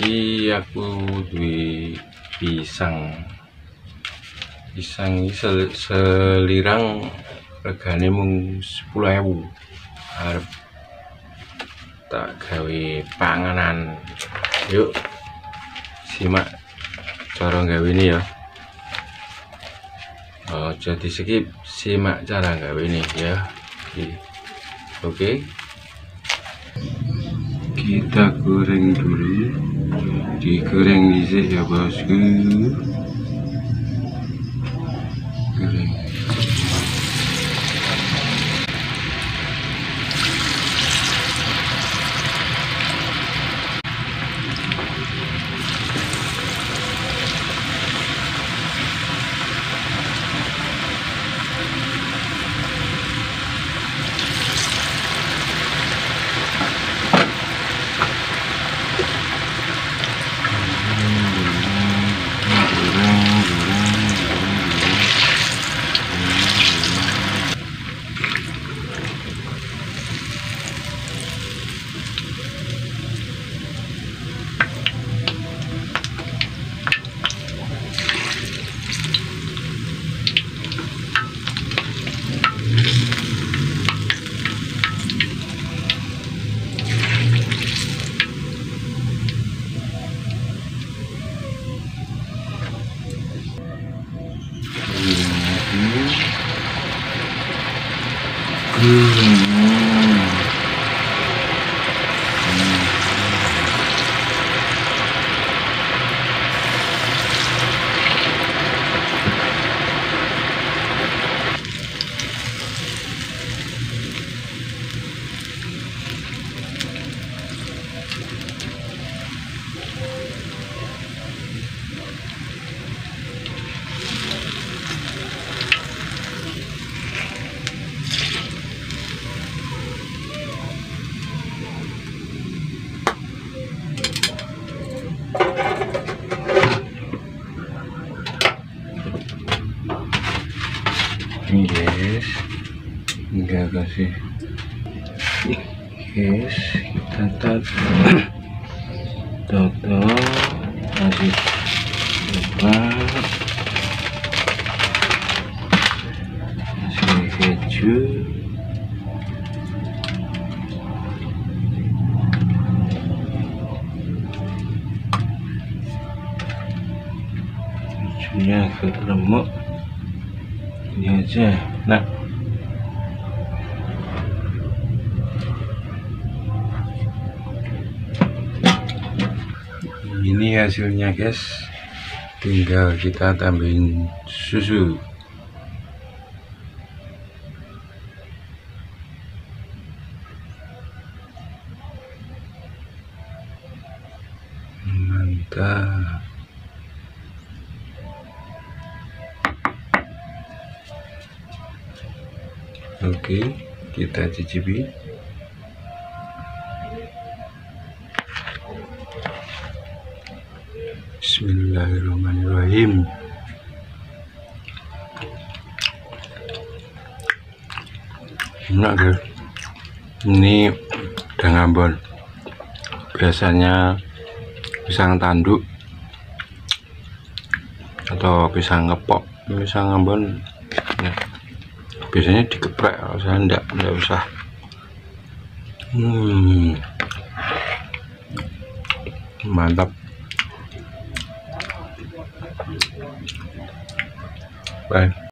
Iki aku duwe pisang selirang regane mung 10.000. Arep tak gawe panganan. Yuk simak cara gawe ini ya. Jadi skip, simak cara gawe ini ya. Oke. Kita goreng dulu, digoreng dhisik ya bosku. Goreng. Guys, enggak kasih guys, kita toto kasih coba kasih keju, kejunya agak remuk. Ini aja, nah ini hasilnya guys, tinggal kita tambahin susu. Mantap. Oke, kita cicipi. Bismillahirrahmanirrahim. Enak guys. Ini udah ngambon. Biasanya pisang tanduk atau pisang ngepok, pisang ngambon. Nah, biasanya dikeprek, kalau saya enggak usah. Mantap. Bye.